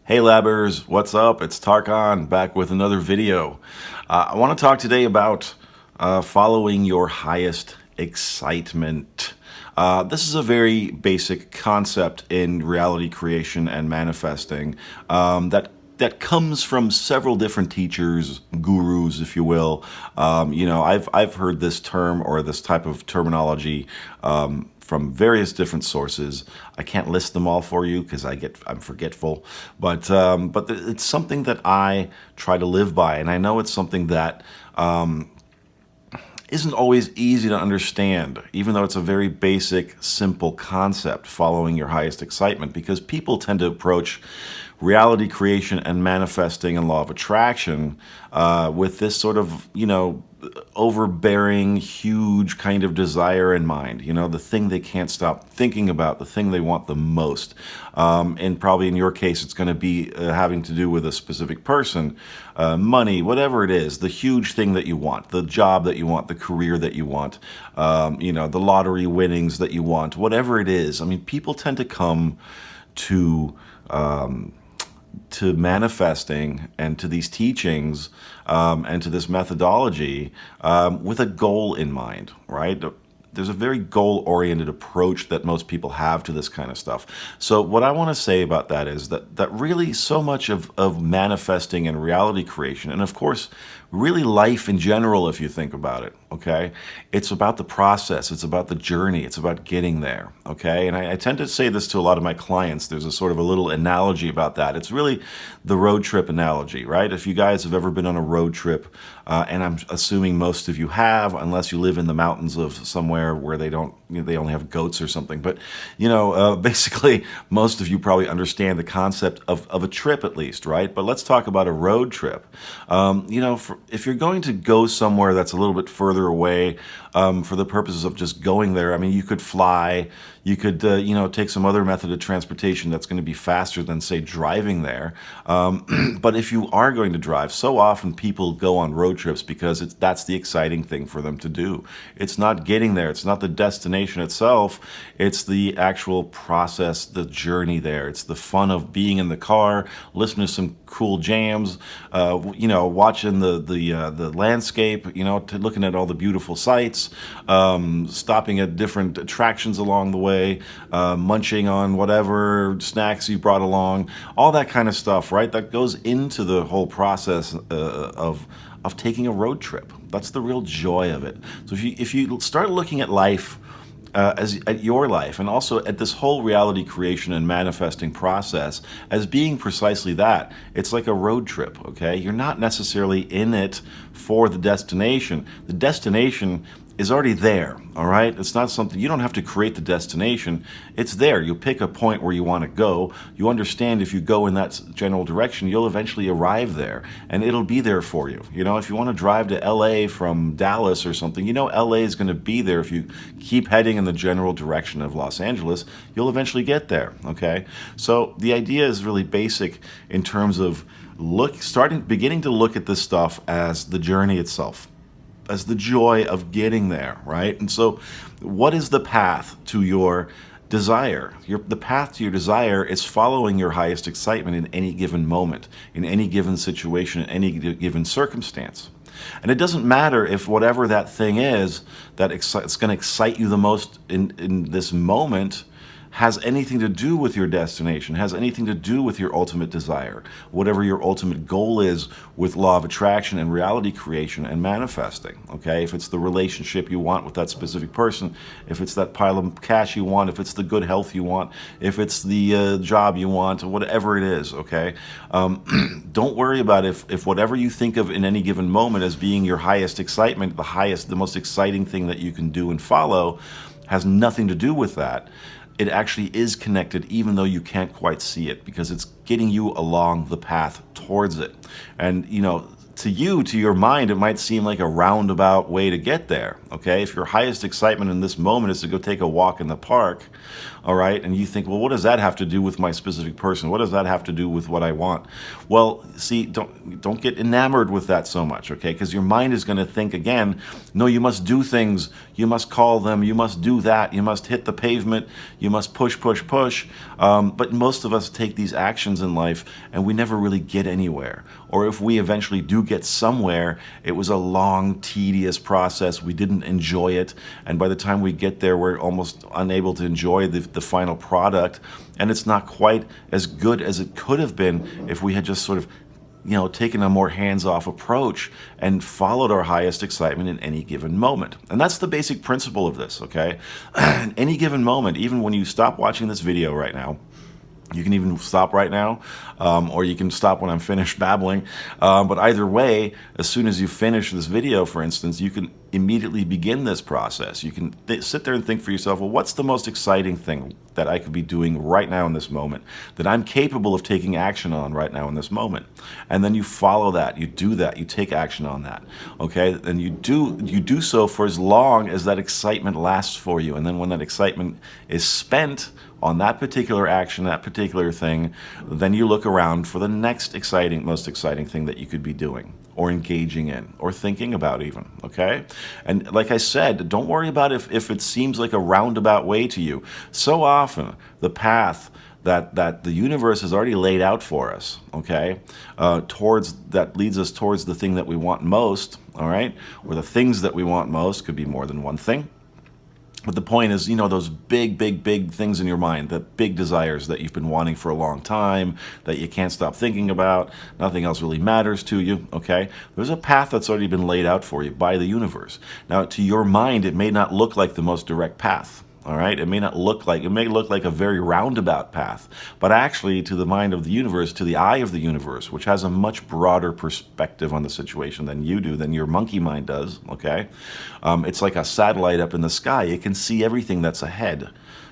Hey Labbers, what's up? It's Tarkan back with another video. I want to talk today about following your highest excitement. This is a very basic concept in reality creation and manifesting that comes from several different teachers, gurus, if you will. I've heard this term or this type of terminology from various different sources. I can't list them all for you because I'm forgetful, but it's something that I try to live by, and I know it's something that isn't always easy to understand, even though it's a very basic, simple concept, following your highest excitement, because people tend to approach reality creation and manifesting and law of attraction with this sort of, overbearing, huge kind of desire in mind, the thing they can't stop thinking about, the thing they want the most. And probably in your case, it's going to be having to do with a specific person, money, whatever it is, the huge thing that you want, the job that you want, the career that you want, the lottery winnings that you want, whatever it is. I mean, people tend to come to manifesting and to these teachings and to this methodology with a goal in mind, right? There's a very goal-oriented approach that most people have to this kind of stuff. So what I want to say about that is that really so much of manifesting and reality creation, and of course, really life in general, if you think about it, okay? It's about the process, it's about the journey, it's about getting there, okay? And I tend to say this to a lot of my clients. There's a sort of a little analogy about that. It's really the road trip analogy, right? If you guys have ever been on a road trip, and I'm assuming most of you have, unless you live in the mountains of somewhere where they only have goats or something. But, basically, most of you probably understand the concept of a trip at least, right? But let's talk about a road trip. If you're going to go somewhere that's a little bit further away for the purposes of just going there, I mean, you could fly, you could, take some other method of transportation that's going to be faster than, say, driving there. But if you are going to drive, so often people go on road trips because that's the exciting thing for them to do. It's not getting there. It's not the destination itself. It's the actual process, the journey there. It's the fun of being in the car, listening to some cool jams, watching the landscape, looking at all the beautiful sights, stopping at different attractions along the way, munching on whatever snacks you brought along, all that kind of stuff, right? That goes into the whole process of taking a road trip. That's the real joy of it. So if you start looking at life at your life, and also at this whole reality creation and manifesting process as being precisely that. It's like a road trip, okay? You're not necessarily in it for the destination. The destination is already there, all right? It's not something, you don't have to create the destination. It's there. You pick a point where you want to go. You understand if you go in that general direction, you'll eventually arrive there, and it'll be there for you. If you want to drive to LA from Dallas or something, LA is going to be there. If you keep heading in the general direction of Los Angeles, you'll eventually get there, okay? So the idea is really basic in terms of beginning to look at this stuff as the journey itself, as the joy of getting there, right? And so what is the path to your desire? The path to your desire is following your highest excitement in any given moment, in any given situation, in any given circumstance. And it doesn't matter if whatever that thing is that it's going to excite you the most in this moment has anything to do with your destination, has anything to do with your ultimate desire, whatever your ultimate goal is with law of attraction and reality creation and manifesting, okay? If it's the relationship you want with that specific person, if it's that pile of cash you want, if it's the good health you want, if it's the job you want, whatever it is, okay? Don't worry about if whatever you think of in any given moment as being your highest excitement, the most exciting thing that you can do and follow, has nothing to do with that. It actually is connected, even though you can't quite see it, because it's getting you along the path towards it. And, to you, to your mind, it might seem like a roundabout way to get there, okay? If your highest excitement in this moment is to go take a walk in the park, all right, and you think, well, what does that have to do with my specific person? What does that have to do with what I want? Well, see, don't get enamored with that so much, okay? Because your mind is going to think again, no, you must do things, you must call them, you must do that, you must hit the pavement, you must push, push, push. But most of us take these actions in life and we never really get anywhere. Or if we eventually do get somewhere, it was a long, tedious process. We didn't enjoy it. And by the time we get there, we're almost unable to enjoy the final product. And it's not quite as good as it could have been if we had just sort of, taken a more hands-off approach and followed our highest excitement in any given moment. And that's the basic principle of this, okay? In any given moment, even when you stop watching this video right now, you can even stop right now, or you can stop when I'm finished babbling. But either way, as soon as you finish this video, for instance, you can immediately begin this process. You can sit there and think for yourself, well, what's the most exciting thing that I could be doing right now in this moment, that I'm capable of taking action on right now in this moment? And then you follow that, you do that, you take action on that, okay? And you do so for as long as that excitement lasts for you. And then when that excitement is spent on that particular action, that particular thing, then you look around for the next most exciting thing that you could be doing or engaging in or thinking about even, okay? And like I said, don't worry about if it seems like a roundabout way to you. So often, the path that the universe has already laid out for us, okay, that leads us towards the thing that we want most, all right? Or the things that we want most could be more than one thing. But the point is, those big, big, big things in your mind, the big desires that you've been wanting for a long time, that you can't stop thinking about, nothing else really matters to you, okay? There's a path that's already been laid out for you by the universe. Now, to your mind, it may not look like the most direct path. All right, it may look like a very roundabout path, but actually to the mind of the universe, to the eye of the universe, which has a much broader perspective on the situation than you do, than your monkey mind does, okay? It's like a satellite up in the sky. It can see everything that's ahead.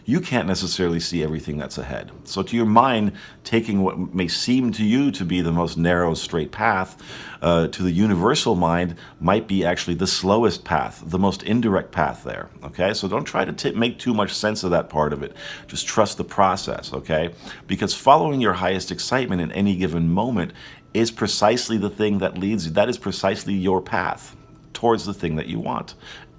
You can't necessarily see everything that's ahead. So to your mind, taking what may seem to you to be the most narrow, straight path, to the universal mind might be actually the slowest path, the most indirect path there, okay? So don't try to make too much sense of that part of it. Just trust the process, okay? Because following your highest excitement in any given moment is precisely the thing that leads you. That is precisely your path towards the thing that you want,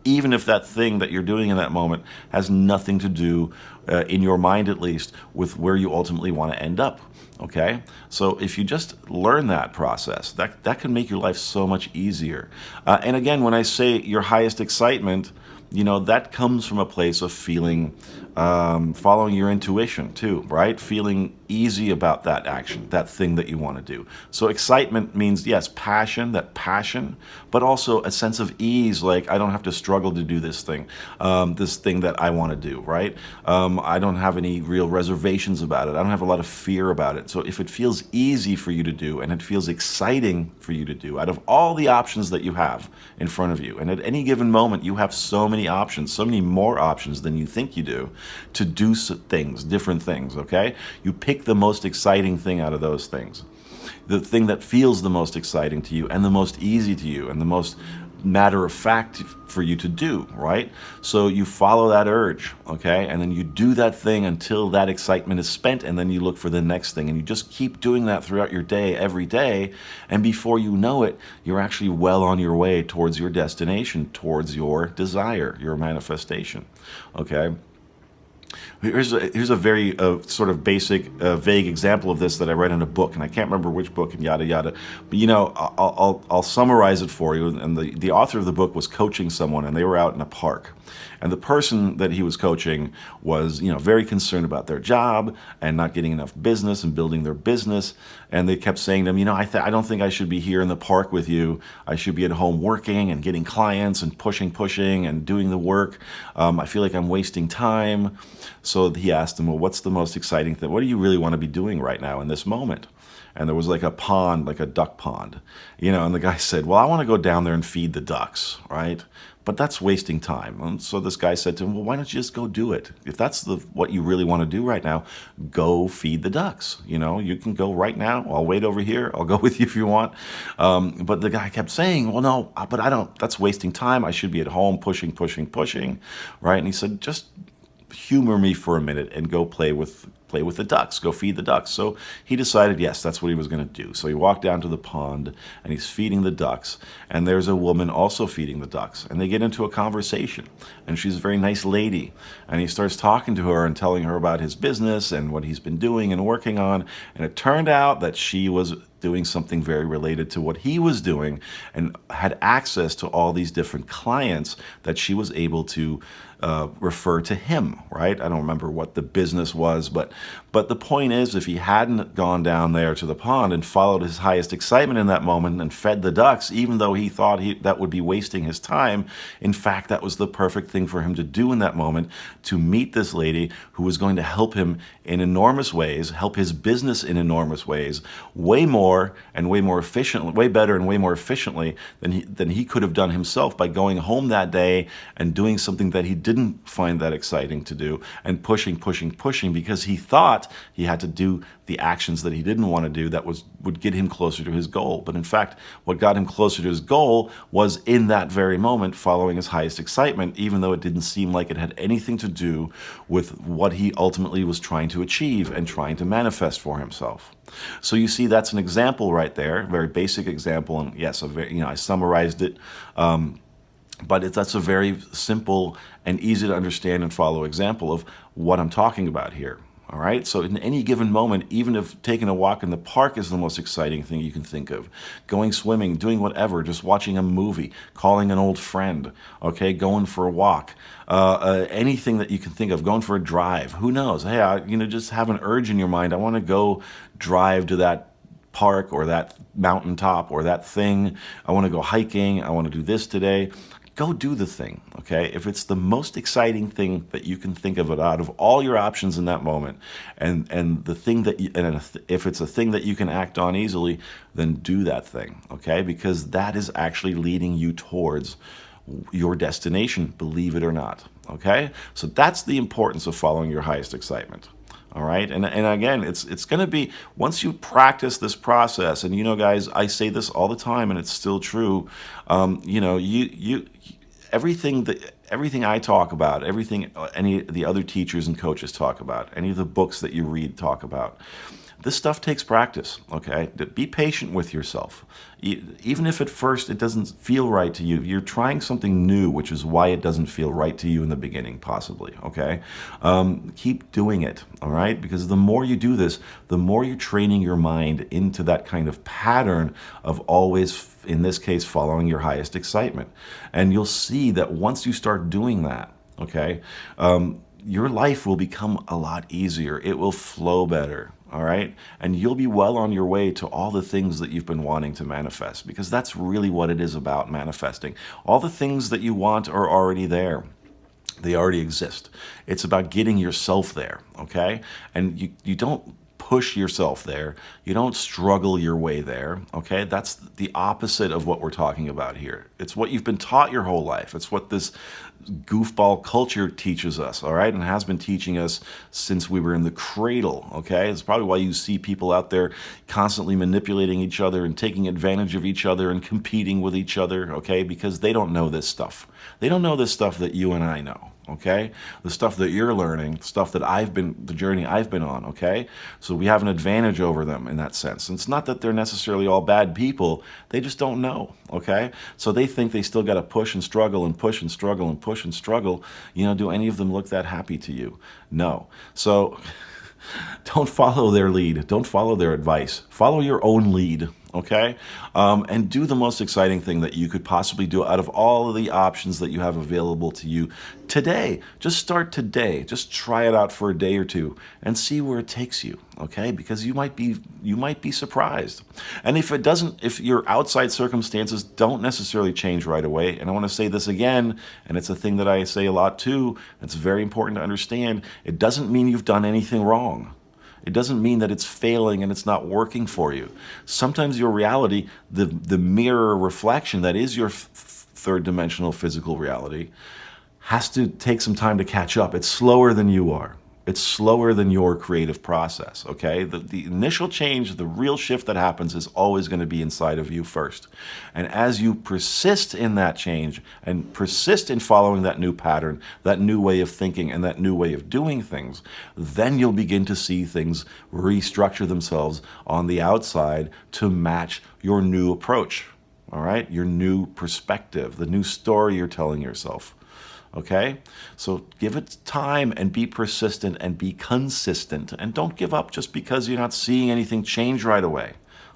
even if that thing that you're doing in that moment has nothing to do, in your mind at least, with where you ultimately want to end up, okay? So if you just learn that process, that can make your life so much easier. And again, when I say your highest excitement, that comes from a place of feeling, following your intuition too, right? Feeling easy about that action, that thing that you want to do. So excitement means, yes, passion, but also a sense of ease, like I don't have to struggle to do this thing that I want to do, right? I don't have any real reservations about it. I don't have a lot of fear about it. So if it feels easy for you to do and it feels exciting for you to do, out of all the options that you have in front of you, and at any given moment you have so many options, so many more options than you think you do, to do things, different things, okay? You pick the most exciting thing out of those things. The thing that feels the most exciting to you and the most easy to you and the most matter of fact for you to do, right? So you follow that urge, okay? And then you do that thing until that excitement is spent, and then you look for the next thing, and you just keep doing that throughout your day, every day, and before you know it, you're actually well on your way towards your destination, towards your desire, your manifestation, okay? Here's a very sort of basic, vague example of this that I read in a book, and I can't remember which book and yada yada. But I'll summarize it for you. And the author of the book was coaching someone, and they were out in a park. And the person that he was coaching was, very concerned about their job and not getting enough business and building their business. And they kept saying to him, I don't think I should be here in the park with you. I should be at home working and getting clients and pushing and doing the work. I feel like I'm wasting time. So he asked him, well, what's the most exciting thing? What do you really want to be doing right now in this moment? And there was like a pond, like a duck pond, and the guy said, well, I want to go down there and feed the ducks, right? But that's wasting time. And so this guy said to him, well, why don't you just go do it? If that's what you really want to do right now, go feed the ducks. You can go right now. I'll wait over here. I'll go with you if you want. But the guy kept saying, well, no, but I don't, that's wasting time. I should be at home pushing, right? And he said, just humor me for a minute and go play with the ducks, go feed the ducks. So he decided, yes, that's what he was going to do. So he walked down to the pond and he's feeding the ducks, and there's a woman also feeding the ducks, and they get into a conversation, and she's a very nice lady, and he starts talking to her and telling her about his business and what he's been doing and working on, and it turned out that she was doing something very related to what he was doing and had access to all these different clients that she was able to refer to him, right? I don't remember what the business was, but the point is, if he hadn't gone down there to the pond and followed his highest excitement in that moment and fed the ducks, even though he thought that would be wasting his time, in fact, that was the perfect thing for him to do in that moment, to meet this lady who was going to help him in enormous ways, help his business in enormous ways, way more and way more efficiently, way better and way more efficiently than he could have done himself by going home that day and doing something that he didn't find that exciting to do, and pushing because he thought he had to do the actions that he didn't want to do that would get him closer to his goal. But in fact, what got him closer to his goal was in that very moment following his highest excitement, even though it didn't seem like it had anything to do with what he ultimately was trying to achieve and trying to manifest for himself. So you see, that's an example right there, a very basic example, and yes, I summarized it. But that's a very simple and easy to understand and follow example of what I'm talking about here. All right, so in any given moment, even if taking a walk in the park is the most exciting thing you can think of, going swimming, doing whatever, just watching a movie, calling an old friend, okay, going for a walk, anything that you can think of, going for a drive, who knows? Hey, just have an urge in your mind. I want to go drive to that park or that mountaintop or that thing. I want to go hiking. I want to do this today. Go do the thing, okay? If it's the most exciting thing that you can think of it out of all your options in that moment, and the thing that if it's a thing that you can act on easily, then do that thing, okay? Because that is actually leading you towards your destination, believe it or not, okay? So that's the importance of following your highest excitement. All right, and again, it's going to be, once you practice this process, and guys, I say this all the time, and it's still true. Everything I talk about, everything any of the other teachers and coaches talk about, any of the books that you read talk about, this stuff takes practice, okay? Be patient with yourself. Even if at first it doesn't feel right to you, you're trying something new, which is why it doesn't feel right to you in the beginning, possibly, okay? Keep doing it, all right? Because the more you do this, the more you're training your mind into that kind of pattern of always, in this case, following your highest excitement. And you'll see that once you start doing that, okay, your life will become a lot easier. It will flow better. All right? And you'll be well on your way to all the things that you've been wanting to manifest, because that's really what it is about, manifesting. All the things that you want are already there. They already exist. It's about getting yourself there, okay? And you don't push yourself there. You don't struggle your way there, okay? That's the opposite of what we're talking about here. It's what you've been taught your whole life. It's what this goofball culture teaches us, all right? And has been teaching us since we were in the cradle, okay? It's probably why you see people out there constantly manipulating each other and taking advantage of each other and competing with each other, okay? Because they don't know this stuff. They don't know this stuff that you and I know, okay? The stuff that you're learning, stuff that the journey I've been on, okay? So we have an advantage over them in that sense. And it's not that they're necessarily all bad people, they just don't know, okay? So they think they still got to push and struggle and push and struggle and push and struggle. Do any of them look that happy to you? No. So don't follow their lead. Don't follow their advice. Follow your own lead, okay? And do the most exciting thing that you could possibly do out of all of the options that you have available to you today. Just start today. Just try it out for a day or two and see where it takes you, okay? Because you might be surprised. And if your outside circumstances don't necessarily change right away, and I want to say this again, and it's a thing that I say a lot too, it's very important to understand, it doesn't mean you've done anything wrong. It doesn't mean that it's failing and it's not working for you. Sometimes your reality, the mirror reflection that is your third dimensional physical reality, has to take some time to catch up. It's slower than you are. It's slower than your creative process, okay? The initial change, the real shift that happens is always going to be inside of you first. And as you persist in that change and persist in following that new pattern, that new way of thinking and that new way of doing things, then you'll begin to see things restructure themselves on the outside to match your new approach, all right? Your new perspective, the new story you're telling yourself. Okay, so give it time and be persistent and be consistent, and don't give up just because you're not seeing anything change right away.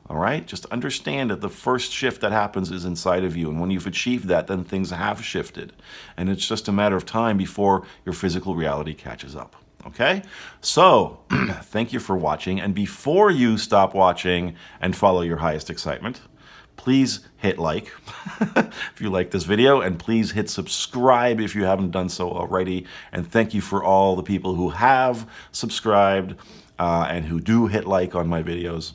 All right, just understand that the first shift that happens is inside of you, and when you've achieved that, then things have shifted, and it's just a matter of time before your physical reality catches up. Okay, so thank you for watching, and before you stop watching and follow your highest excitement, please hit like if you like this video, and please hit subscribe if you haven't done so already. And thank you for all the people who have subscribed and who do hit like on my videos.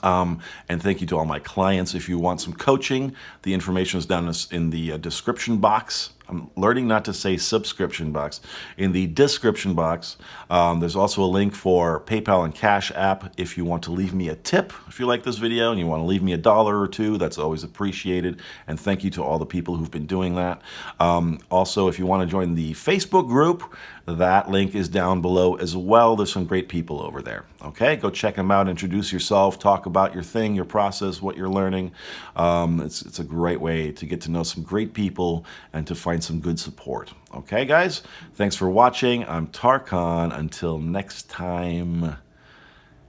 And thank you to all my clients. If you want some coaching, the information is down in the description box. I'm learning not to say subscription box. In the description box, there's also a link for PayPal and Cash App if you want to leave me a tip. If you like this video and you want to leave me $1 or $2, that's always appreciated. And thank you to all the people who've been doing that. Also, if you want to join the Facebook group, that link is down below as well. There's some great people over there. Okay, go check them out, introduce yourself, talk about your thing, your process, what you're learning. It's a great way to get to know some great people and to find some good support. Okay, guys, thanks for watching. I'm 𝗙CON. Until next time,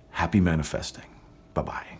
happy manifesting. Bye-bye.